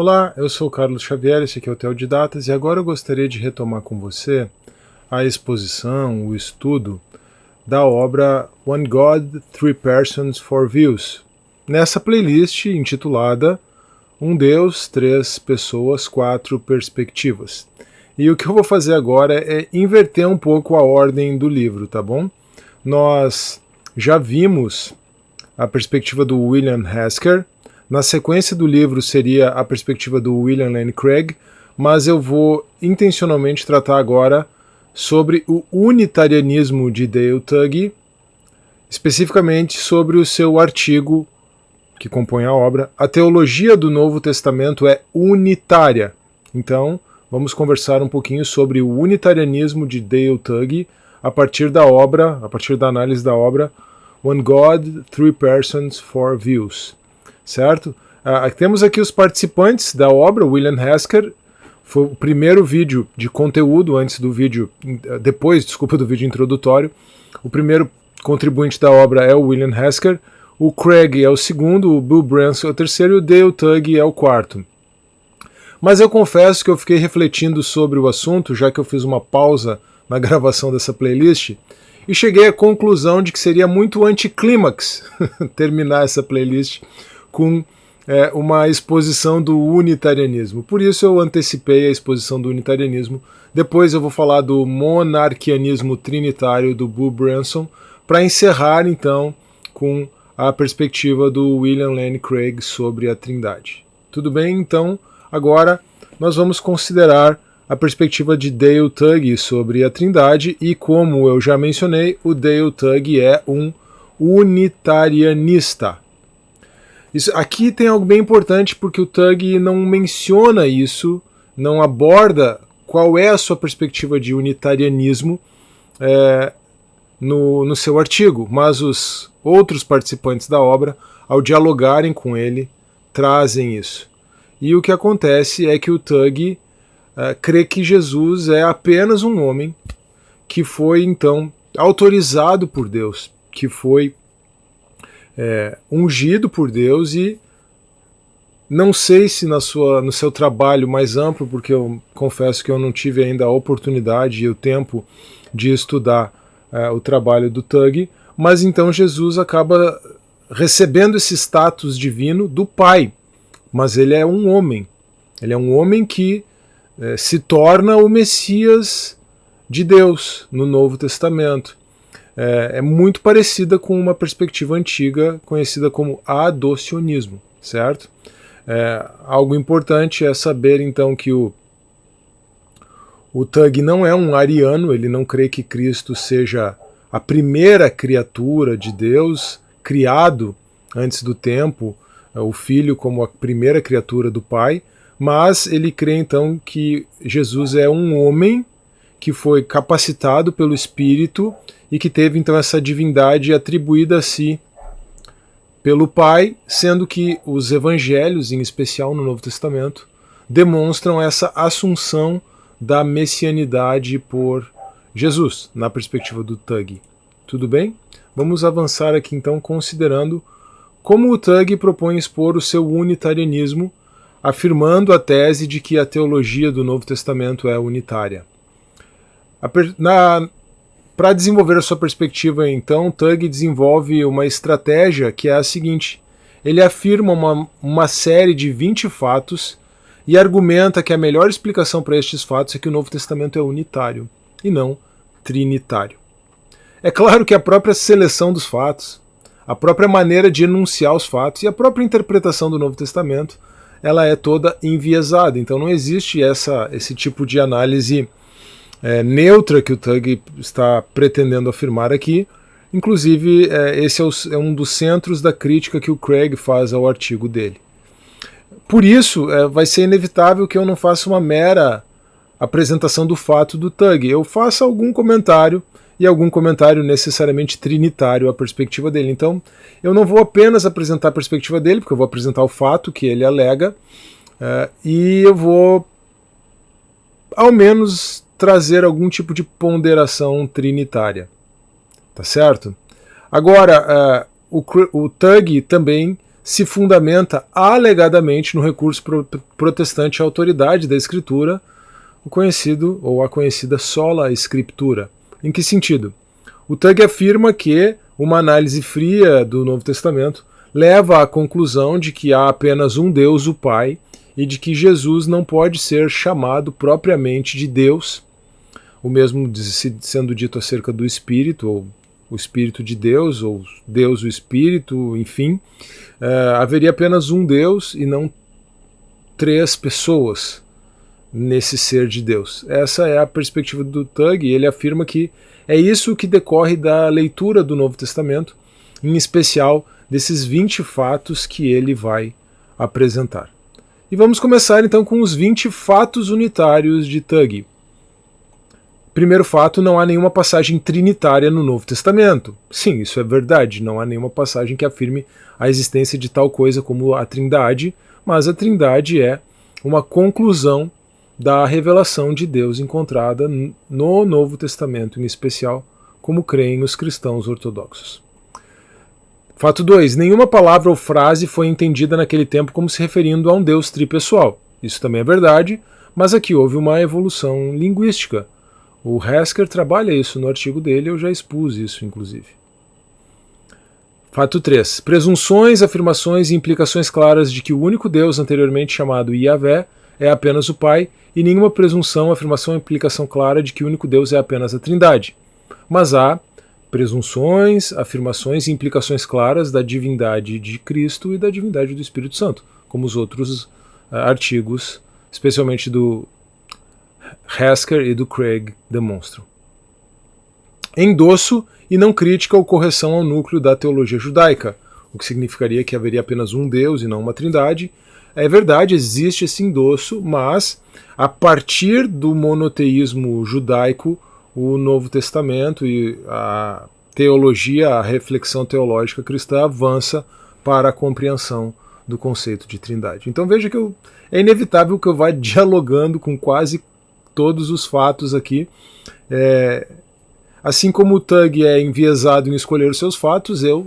Olá, eu sou o Carlos Xavier, esse aqui é o Teodidatas e agora eu gostaria de retomar com você a exposição, o estudo da obra One God, Three Persons, Four Views, nessa playlist intitulada Um Deus, Três Pessoas, Quatro Perspectivas. E o que eu vou fazer agora é inverter um pouco a ordem do livro, tá bom? Nós já vimos a perspectiva do William Hasker. Na sequência do livro seria a perspectiva do William Lane Craig, mas eu vou intencionalmente tratar agora sobre o unitarianismo de Dale Tuggy, especificamente sobre o seu artigo que compõe a obra, A Teologia do Novo Testamento é Unitária. Então, vamos conversar um pouquinho sobre o unitarianismo de Dale Tuggy a partir da análise da obra One God, Three Persons, Four Views. Certo? Temos aqui os participantes da obra. William Hasker foi o primeiro vídeo de conteúdo depois do vídeo introdutório. O primeiro contribuinte da obra é o William Hasker, o Craig é o segundo, o Bill Branson é o terceiro e o Dale Tuggy é o quarto. Mas eu confesso que eu fiquei refletindo sobre o assunto, já que eu fiz uma pausa na gravação dessa playlist, e cheguei à conclusão de que seria muito anticlímax terminar essa playlist com uma exposição do unitarianismo. Por isso eu antecipei a exposição do unitarianismo. Depois eu vou falar do monarquianismo trinitário do Bill Branson, para encerrar então com a perspectiva do William Lane Craig sobre a Trindade. Tudo bem? Então, agora nós vamos considerar a perspectiva de Dale Tuggy sobre a Trindade e, como eu já mencionei, o Dale Tuggy é um unitarianista. Aqui tem algo bem importante porque o Tuggy não menciona isso, não aborda qual é a sua perspectiva de unitarianismo no seu artigo, mas os outros participantes da obra, ao dialogarem com ele, trazem isso. E o que acontece é que o Tuggy crê que Jesus é apenas um homem que foi então autorizado por Deus, que foi ungido por Deus, e não sei se no seu trabalho mais amplo, porque eu confesso que eu não tive ainda a oportunidade e o tempo de estudar o trabalho do Tuggy, mas então Jesus acaba recebendo esse status divino do Pai, mas ele é um homem que se torna o Messias de Deus no Novo Testamento. É muito parecida com uma perspectiva antiga conhecida como adocionismo, certo? Algo importante é saber então que o Tuggy não é um ariano, ele não crê que Cristo seja a primeira criatura de Deus, criado antes do tempo, o Filho como a primeira criatura do Pai, mas ele crê então que Jesus é um homem que foi capacitado pelo Espírito e que teve então essa divindade atribuída a si pelo Pai, sendo que os evangelhos, em especial no Novo Testamento, demonstram essa assunção da messianidade por Jesus, na perspectiva do Tuggy. Tudo bem? Vamos avançar aqui então considerando como o Tuggy propõe expor o seu unitarianismo, afirmando a tese de que a teologia do Novo Testamento é unitária. Para desenvolver a sua perspectiva, então, Tuggy desenvolve uma estratégia que é a seguinte: ele afirma uma série de 20 fatos e argumenta que a melhor explicação para estes fatos é que o Novo Testamento é unitário e não trinitário. É claro que a própria seleção dos fatos, a própria maneira de enunciar os fatos e a própria interpretação do Novo Testamento, ela é toda enviesada, então não existe esse tipo de análise neutra que o Tuggy está pretendendo afirmar aqui. Inclusive, esse é um dos centros da crítica que o Craig faz ao artigo dele. Por isso, vai ser inevitável que eu não faça uma mera apresentação do fato do Tuggy. Eu faço algum comentário, e algum comentário necessariamente trinitário à perspectiva dele. Então, eu não vou apenas apresentar a perspectiva dele, porque eu vou apresentar o fato que ele alega, e eu vou, ao menos, trazer algum tipo de ponderação trinitária. Tá certo? Agora, o Tuggy também se fundamenta alegadamente no recurso protestante à autoridade da Escritura, o conhecido ou a conhecida sola Scriptura. Em que sentido? O Tugg afirma que uma análise fria do Novo Testamento leva à conclusão de que há apenas um Deus, o Pai, e de que Jesus não pode ser chamado propriamente de Deus, o mesmo sendo dito acerca do Espírito, ou o Espírito de Deus, ou Deus o Espírito, enfim. Haveria apenas um Deus e não três pessoas nesse ser de Deus. Essa é a perspectiva do Tugg, e ele afirma que é isso que decorre da leitura do Novo Testamento, em especial desses 20 fatos que ele vai apresentar. E vamos começar então com os 20 fatos unitários de Tugg. Primeiro fato, não há nenhuma passagem trinitária no Novo Testamento. Sim, isso é verdade, não há nenhuma passagem que afirme a existência de tal coisa como a Trindade, mas a Trindade é uma conclusão da revelação de Deus encontrada no Novo Testamento, em especial, como creem os cristãos ortodoxos. Fato 2. Nenhuma palavra ou frase foi entendida naquele tempo como se referindo a um Deus tripessoal. Isso também é verdade, mas aqui houve uma evolução linguística. O Hasker trabalha isso no artigo dele, eu já expus isso, inclusive. Fato 3. Presunções, afirmações e implicações claras de que o único Deus anteriormente chamado Yahvé é apenas o Pai, e nenhuma presunção, afirmação ou implicação clara de que o único Deus é apenas a Trindade. Mas há presunções, afirmações e implicações claras da divindade de Cristo e da divindade do Espírito Santo, como os outros artigos, especialmente do Hasker e do Craig, demonstram. Endosso e não crítica ou correção ao núcleo da teologia judaica, o que significaria que haveria apenas um Deus e não uma trindade. É verdade, existe esse endosso, mas a partir do monoteísmo judaico, o Novo Testamento e a teologia, a reflexão teológica cristã avança para a compreensão do conceito de trindade. Então veja que é inevitável que eu vá dialogando com quase todos os fatos aqui. Assim como o Tugg é enviesado em escolher os seus fatos, eu,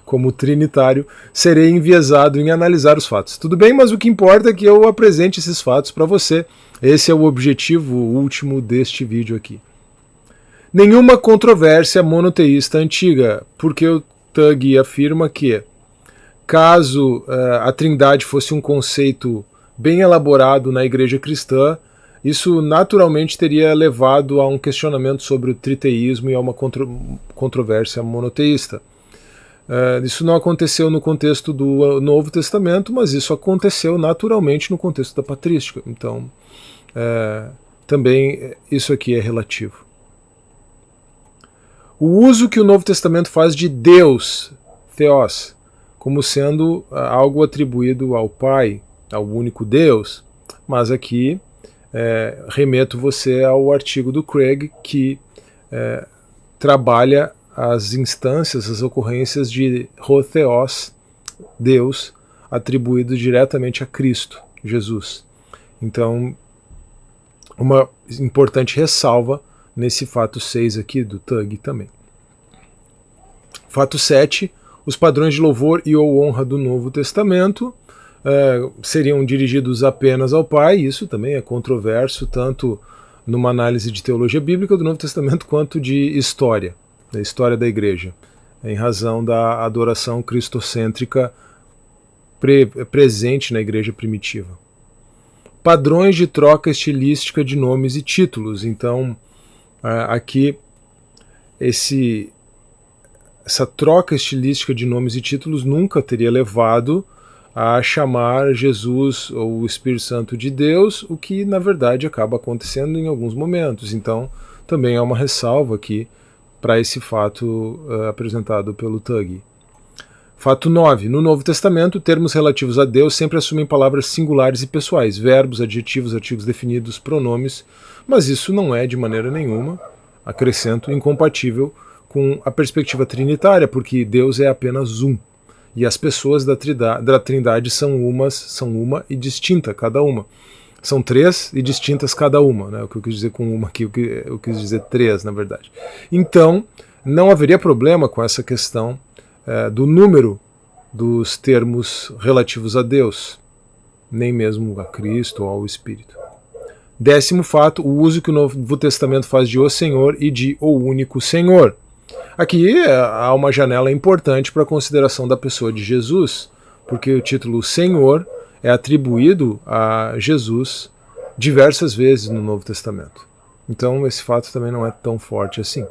como trinitário, serei enviesado em analisar os fatos. Tudo bem, mas o que importa é que eu apresente esses fatos para você. Esse é o objetivo último deste vídeo aqui. Nenhuma controvérsia monoteísta antiga, porque o Tugg afirma que, caso a trindade fosse um conceito bem elaborado na igreja cristã, isso naturalmente teria levado a um questionamento sobre o triteísmo e a uma controvérsia monoteísta. Isso não aconteceu no contexto do Novo Testamento, mas isso aconteceu naturalmente no contexto da patrística. Então, também isso aqui é relativo. O uso que o Novo Testamento faz de Deus, Theos, como sendo algo atribuído ao Pai, ao único Deus, mas aqui remeto você ao artigo do Craig que trabalha as instâncias, as ocorrências de Ho-Theos, Deus, atribuído diretamente a Cristo, Jesus. Então, uma importante ressalva nesse fato 6 aqui do Tugg também. Fato 7, os padrões de louvor e ou honra do Novo Testamento seriam dirigidos apenas ao Pai. Isso também é controverso, tanto numa análise de teologia bíblica do Novo Testamento quanto de história, da história da igreja, em razão da adoração cristocêntrica presente na igreja primitiva. Padrões de troca estilística de nomes e títulos. Então, aqui, essa troca estilística de nomes e títulos nunca teria levado a chamar Jesus ou o Espírito Santo de Deus, o que na verdade acaba acontecendo em alguns momentos. Então também há uma ressalva aqui para esse fato apresentado pelo Tugg. Fato 9. No Novo Testamento, termos relativos a Deus sempre assumem palavras singulares e pessoais, verbos, adjetivos, artigos definidos, pronomes, mas isso não é de maneira nenhuma, acrescento, incompatível com a perspectiva trinitária, porque Deus é apenas um. E as pessoas da Trindade são uma e distinta cada uma. São três e distintas cada uma, né? O que eu quis dizer com uma aqui, eu quis dizer três, na verdade. Então, não haveria problema com essa questão do número dos termos relativos a Deus, nem mesmo a Cristo ou ao Espírito. 10º fato, o uso que o Novo Testamento faz de o Senhor e de o único Senhor. Aqui há uma janela importante para a consideração da pessoa de Jesus, porque o título Senhor é atribuído a Jesus diversas vezes no Novo Testamento. Então esse fato também não é tão forte assim.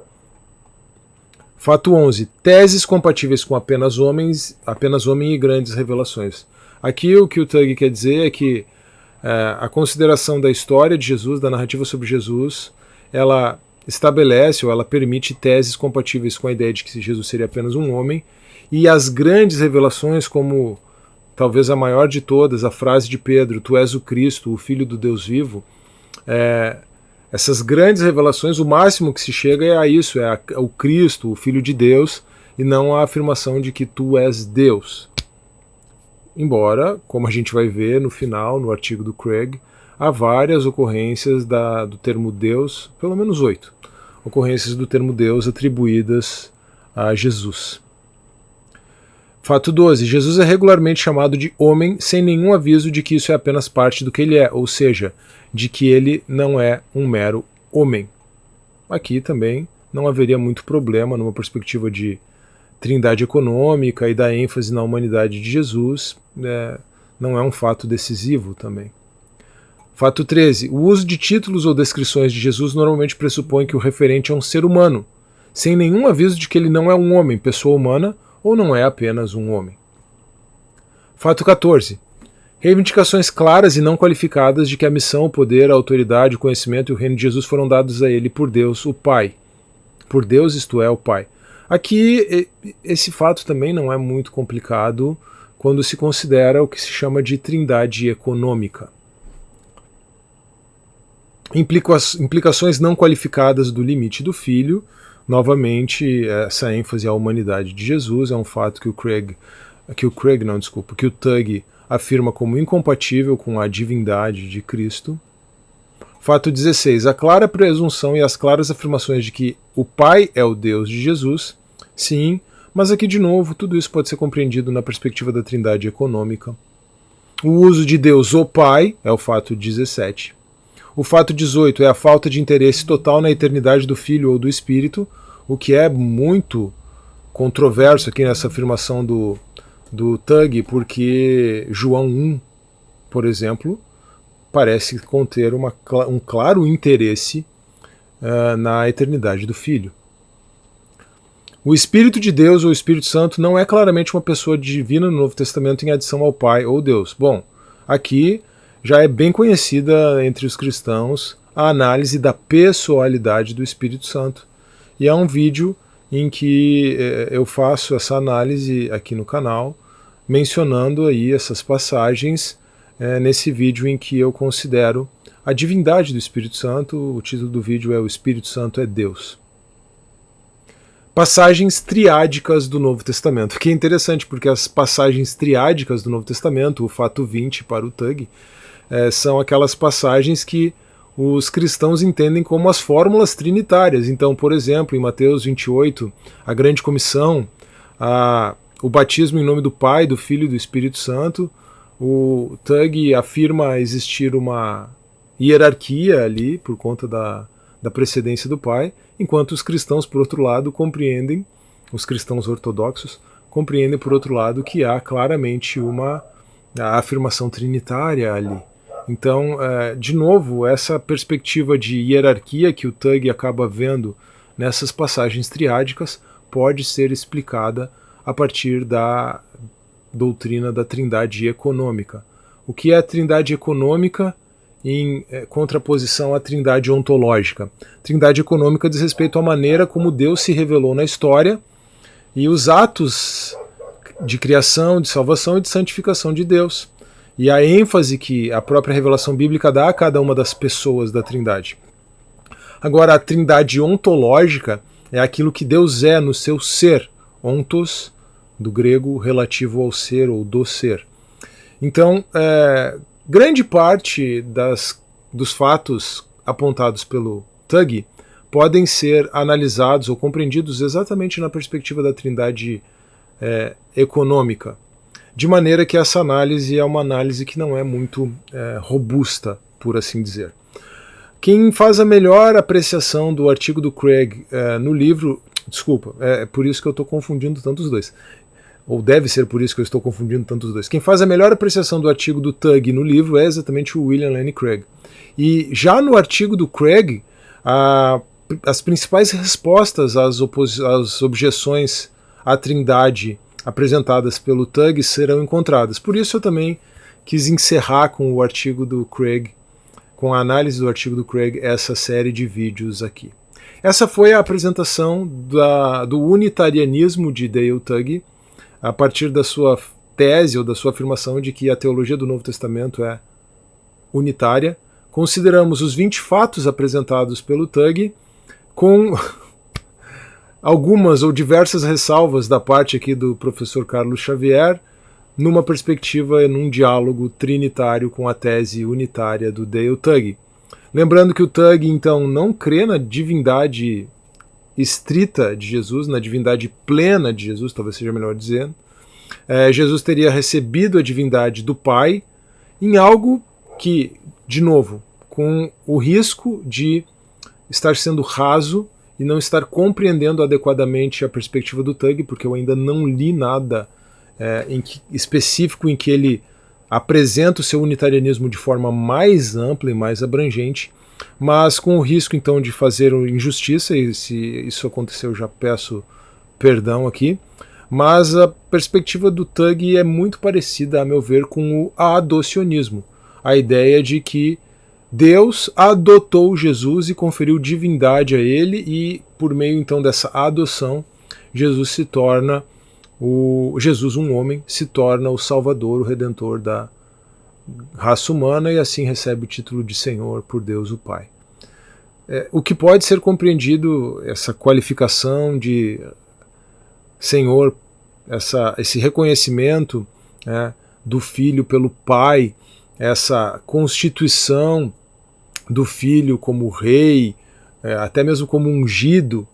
Fato 11. Teses compatíveis com apenas homem e grandes revelações. Aqui o que o Tuggy quer dizer é que a consideração da história de Jesus, da narrativa sobre Jesus, ela estabelece ou ela permite teses compatíveis com a ideia de que Jesus seria apenas um homem, e as grandes revelações, como talvez a maior de todas, a frase de Pedro, tu és o Cristo, o Filho do Deus vivo, essas grandes revelações, o máximo que se chega é a isso, é o Cristo, o Filho de Deus, e não a afirmação de que tu és Deus. Embora, como a gente vai ver no final, no artigo do Craig, há várias ocorrências do termo Deus, pelo menos 8 ocorrências do termo Deus atribuídas a Jesus. Fato 12. Jesus é regularmente chamado de homem sem nenhum aviso de que isso é apenas parte do que ele é, ou seja, de que ele não é um mero homem. Aqui também não haveria muito problema numa perspectiva de trindade econômica e da ênfase na humanidade de Jesus, não é um fato decisivo também. Fato 13. O uso de títulos ou descrições de Jesus normalmente pressupõe que o referente é um ser humano, sem nenhum aviso de que ele não é um homem, pessoa humana, ou não é apenas um homem. Fato 14. Reivindicações claras e não qualificadas de que a missão, o poder, a autoridade, o conhecimento e o reino de Jesus foram dados a ele por Deus, o Pai. Por Deus, isto é, o Pai. Aqui, esse fato também não é muito complicado quando se considera o que se chama de trindade econômica. Implicações não qualificadas do limite do Filho. Novamente, essa ênfase à humanidade de Jesus é um fato que o Tuggy afirma como incompatível com a divindade de Cristo. Fato 16. A clara presunção e as claras afirmações de que o Pai é o Deus de Jesus. Sim, mas aqui de novo tudo isso pode ser compreendido na perspectiva da trindade econômica. O uso de Deus, o Pai, é o fato 17. O fato 18 é a falta de interesse total na eternidade do Filho ou do Espírito, o que é muito controverso aqui nessa afirmação do Tuggy, porque João 1, por exemplo, parece conter um claro interesse na eternidade do Filho. O Espírito de Deus ou Espírito Santo não é claramente uma pessoa divina no Novo Testamento em adição ao Pai ou Deus. Bom, aqui já é bem conhecida entre os cristãos a análise da pessoalidade do Espírito Santo. E há um vídeo em que eu faço essa análise aqui no canal, mencionando aí essas passagens nesse vídeo em que eu considero a divindade do Espírito Santo. O título do vídeo é O Espírito Santo é Deus. Passagens triádicas do Novo Testamento, que é interessante porque as passagens triádicas do Novo Testamento, o fato 20 para o Tuggy, são aquelas passagens que os cristãos entendem como as fórmulas trinitárias. Então, por exemplo, em Mateus 28, a grande comissão, o batismo em nome do Pai, do Filho e do Espírito Santo, o Tuggy afirma existir uma hierarquia ali por conta da precedência do Pai, enquanto os cristãos, por outro lado, compreendem, os cristãos ortodoxos, compreendem, por outro lado, que há claramente a afirmação trinitária ali. Então, de novo, essa perspectiva de hierarquia que o Tuggy acaba vendo nessas passagens triádicas pode ser explicada a partir da doutrina da trindade econômica. O que é a trindade econômica em contraposição à trindade ontológica? Trindade econômica diz respeito à maneira como Deus se revelou na história e os atos de criação, de salvação e de santificação de Deus. E a ênfase que a própria revelação bíblica dá a cada uma das pessoas da trindade. Agora, a trindade ontológica é aquilo que Deus é no seu ser. Ontos, do grego, relativo ao ser ou do ser. Então, grande parte dos fatos apontados pelo Tuggy podem ser analisados ou compreendidos exatamente na perspectiva da trindade econômica. de maneira que essa análise é uma análise que não é muito robusta, por assim dizer. Quem faz a melhor apreciação do artigo do Craig no livro, desculpa, é por isso que eu estou confundindo tanto os dois, ou deve ser por isso que eu estou confundindo tanto os dois. Quem faz a melhor apreciação do artigo do Tugg no livro é exatamente o William Lane Craig. E já no artigo do Craig, as principais respostas às objeções à Trindade apresentadas pelo Tugg serão encontradas. Por isso eu também quis encerrar com o artigo do Craig, com a análise do artigo do Craig, essa série de vídeos aqui. Essa foi a apresentação do unitarianismo de Dale Tugg, a partir da sua tese ou da sua afirmação de que a teologia do Novo Testamento é unitária. Consideramos os 20 fatos apresentados pelo Tugg, com algumas ou diversas ressalvas da parte aqui do professor Carlos Xavier, numa perspectiva, num diálogo trinitário com a tese unitária do Dale Tugg. Lembrando que o Tugg, então, não crê na divindade estrita de Jesus, na divindade plena de Jesus, talvez seja melhor dizendo. Jesus teria recebido a divindade do Pai em algo que, de novo, com o risco de estar sendo raso e não estar compreendendo adequadamente a perspectiva do Tugg, porque eu ainda não li nada específico em que ele apresenta o seu unitarianismo de forma mais ampla e mais abrangente, mas com o risco então de fazer injustiça, e se isso aconteceu já peço perdão aqui, mas a perspectiva do Tugg é muito parecida, a meu ver, com o adocionismo, a ideia de que Deus adotou Jesus e conferiu divindade a ele, e por meio então dessa adoção, Jesus, um homem, se torna o Salvador, o Redentor da raça humana, e assim recebe o título de Senhor por Deus o Pai. O que pode ser compreendido, essa qualificação de Senhor, esse reconhecimento do Filho pelo Pai, essa constituição do Filho como rei, até mesmo como ungido,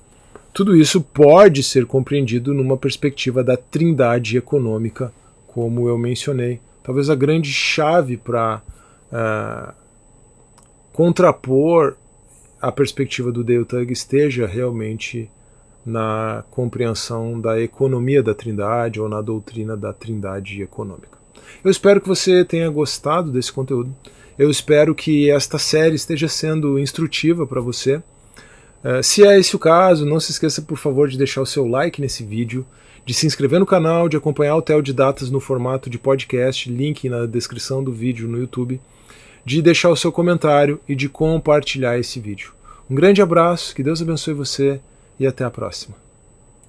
tudo isso pode ser compreendido numa perspectiva da trindade econômica, como eu mencionei. Talvez a grande chave para contrapor a perspectiva do Dale Tugg esteja realmente na compreensão da economia da trindade ou na doutrina da trindade econômica. Eu espero que você tenha gostado desse conteúdo. Eu espero que esta série esteja sendo instrutiva para você. Se é esse o caso, não se esqueça, por favor, de deixar o seu like nesse vídeo, de se inscrever no canal, de acompanhar o Theo de Datas no formato de podcast, link na descrição do vídeo no YouTube, de deixar o seu comentário e de compartilhar esse vídeo. Um grande abraço, que Deus abençoe você e até a próxima.